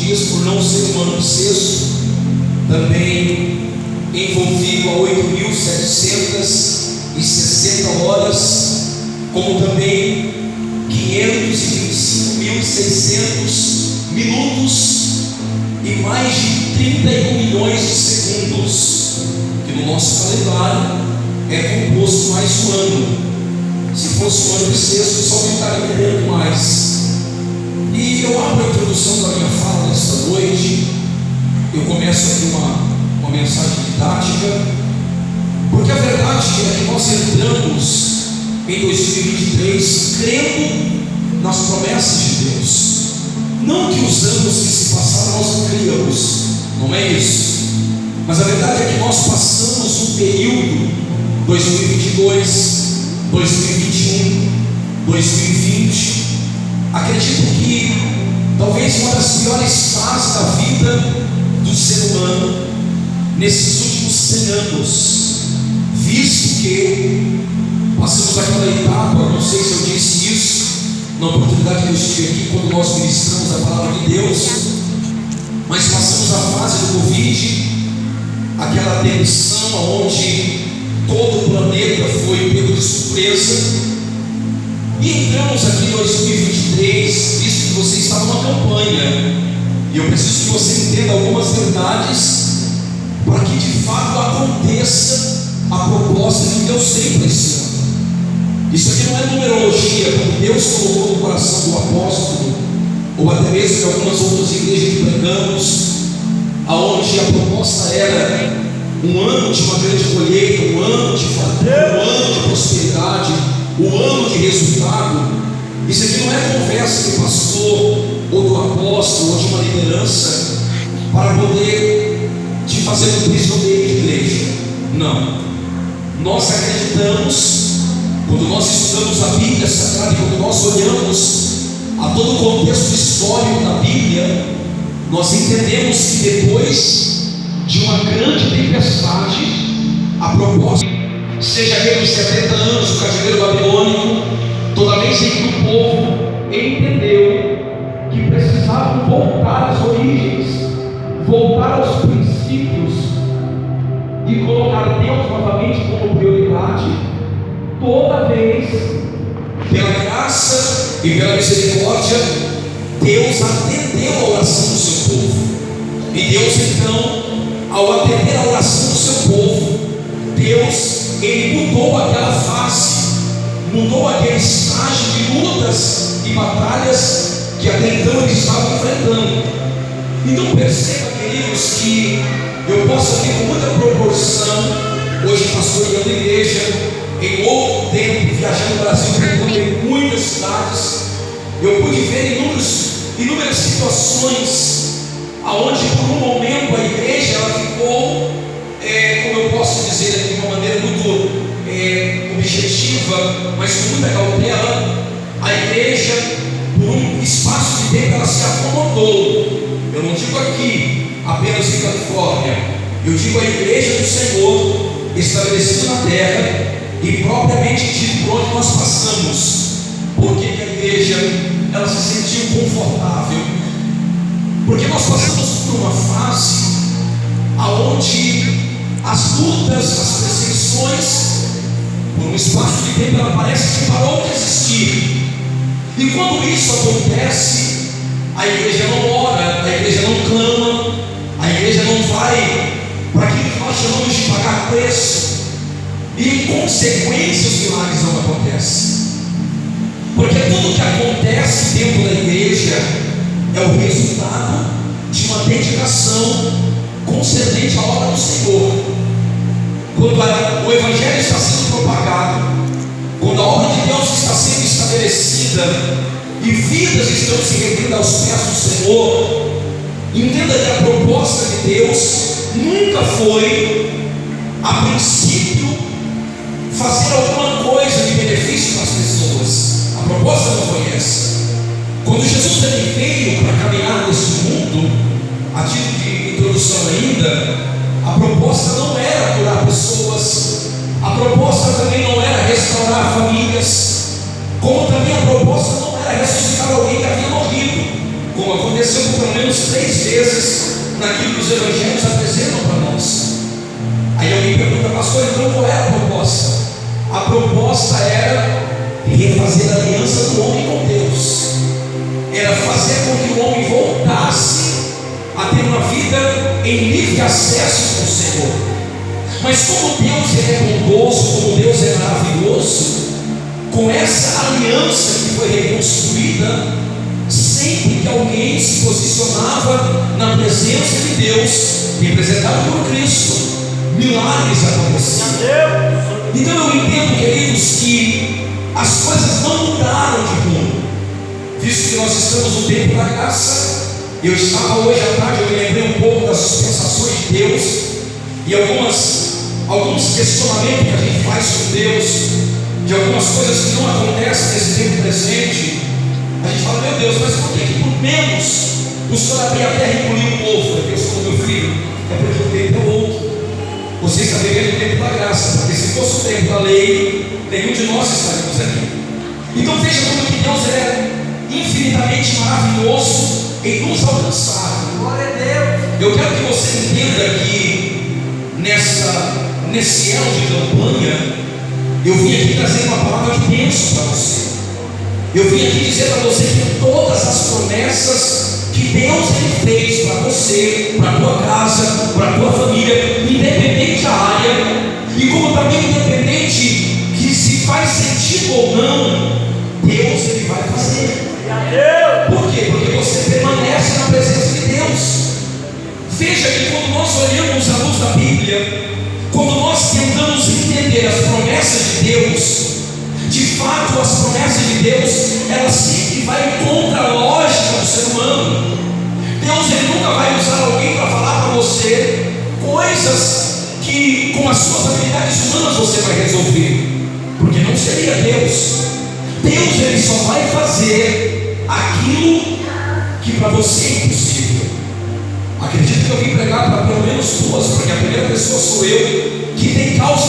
dias, por não ser um ano bissexto, também envolvido a 8.760 horas, como também 525.600 minutos e mais de 31 milhões de segundos, que no nosso calendário é composto mais um ano. Se fosse um ano bissexto, só aumentaria um pouco mais. E eu abro a introdução da minha fala nesta noite. Eu começo aqui uma mensagem didática, porque a verdade é que nós entramos em 2023 crendo nas promessas de Deus. Não que os anos que se passaram nós não criamos, não é isso. Mas a verdade é que nós passamos um período 2022, 2021, 2020. Acredito que talvez uma das piores fases da vida do ser humano nesses últimos 100 anos, visto que passamos aquela etapa, não sei se eu disse isso na oportunidade que eu estive aqui quando nós ministramos a palavra de Deus, mas passamos a fase do Covid, aquela tensão onde todo o planeta foi pego de surpresa, e entramos aqui em 2023, visto que você está numa campanha, e eu preciso que você entenda algumas verdades para que de fato aconteça a proposta que Deus tem para esse ano. Isso aqui não é numerologia, como Deus colocou no coração do apóstolo, ou até mesmo de algumas outras igrejas que pregamos, aonde a proposta era um ano de uma grande colheita, um ano de fartura, um ano de prosperidade, um ano de resultado. Isso aqui não é conversa do pastor, ou do apóstolo, ou de uma liderança, para poder te fazer um prisioneiro de igreja. Não. Nós acreditamos, quando nós estudamos a Bíblia Sagrada e quando nós olhamos a todo o contexto histórico da Bíblia, nós entendemos que depois de uma grande tempestade, a proposta, seja aqueles 70 anos do cativeiro babilônico, toda vez em que o povo entendeu que precisavam voltar às origens, voltar aos princípios e colocar Deus novamente como prioridade, toda vez, pela graça e pela misericórdia, Deus atendeu a oração do seu povo. E Deus então, ao atender a oração do seu povo, Deus, Ele mudou aquela fase, mudou aquele estágio de lutas e batalhas que até então eles estavam enfrentando. Então perceba, queridos, que eu posso aqui com muita proporção, hoje pastoreando a igreja, em outro tempo, viajando no Brasil, em muitas cidades, eu pude ver inúmeras situações, aonde por um momento a igreja ela ficou, como eu posso dizer aqui de uma maneira muito objetiva, mas com muita cautela, a igreja, por um espaço de tempo, ela se acomodou. Eu não digo aqui apenas em Califórnia, eu digo a igreja do Senhor, estabelecida na terra, e propriamente dito por onde nós passamos. Porque a igreja, ela se sentiu confortável, porque nós passamos por uma fase aonde as lutas, as perseguições, por um espaço de tempo, ela parece que parou de existir. E quando isso acontece, a igreja não ora, a igreja não clama, a igreja não vai para aquilo que nós chamamos de pagar preço, e em consequência os milagres não acontecem. Porque tudo que acontece dentro da igreja é o resultado de uma dedicação concernente à obra do Senhor. Quando o Evangelho está sendo propagado, quando a obra de Deus está sendo estabelecida e vidas estão se rendendo aos pés do Senhor, entenda que a proposta de Deus nunca foi, a princípio, fazer alguma coisa de benefício para as pessoas. A proposta não foi essa. Quando Jesus ele veio para caminhar nesse mundo, a título de introdução ainda, a proposta não era curar pessoas, a proposta também não era restaurar famílias, como também a proposta não era ressuscitar alguém que havia morrido, como aconteceu aconteceu por pelo menos 3 vezes naquilo que os evangelhos apresentam para nós. Aí alguém pergunta, pastor, então qual é a proposta? A proposta era refazer a aliança do homem com Deus, era fazer com que o homem voltasse a ter uma vida em livre acesso com o Senhor. Mas como Deus é bondoso, como Deus é maravilhoso, com essa aliança que foi reconstruída, sempre que alguém se posicionava na presença de Deus, representado por Cristo, milagres aconteciam. Então eu entendo, queridos, que as coisas não mudaram de rumo, visto que nós estamos no tempo da graça. Eu estava hoje à tarde, eu me lembrei um pouco das dispensações de Deus e alguns questionamentos que a gente faz com Deus, de algumas coisas que não acontecem nesse tempo presente. A gente fala, meu Deus, mas por que por menos o Senhor abrir a terra e engolir o povo? Deus falou, meu filho, é porque o tempo é outro. Você está vivendo o tempo da graça, porque se fosse o tempo da lei, nenhum de nós estaríamos aqui. Então veja como que Deus é infinitamente maravilhoso em nos alcançar. Glória a Deus. Eu quero que você entenda que nesse elo de campanha, eu vim aqui trazer uma palavra de bênção para você. Eu vim aqui dizer para você que todas as promessas que Deus ele fez para você, para a tua casa, para a tua família, independente da área, e como também independente que se faz sentido ou não, Deus ele vai fazer. Por quê? Porque você permanece na presença de Deus. Veja que quando nós olhamos à luz da Bíblia, quando nós tentamos entender as promessas de Deus, de fato as promessas de Deus, elas sempre vão contra a lógica do ser humano. Deus ele nunca vai usar alguém para falar para você coisas que com as suas habilidades humanas você vai resolver, porque não seria Deus. Deus ele só vai fazer aquilo que para você é impossível. Acredito que eu vim pregar para pelo menos 2, porque a primeira pessoa sou eu, que tem causa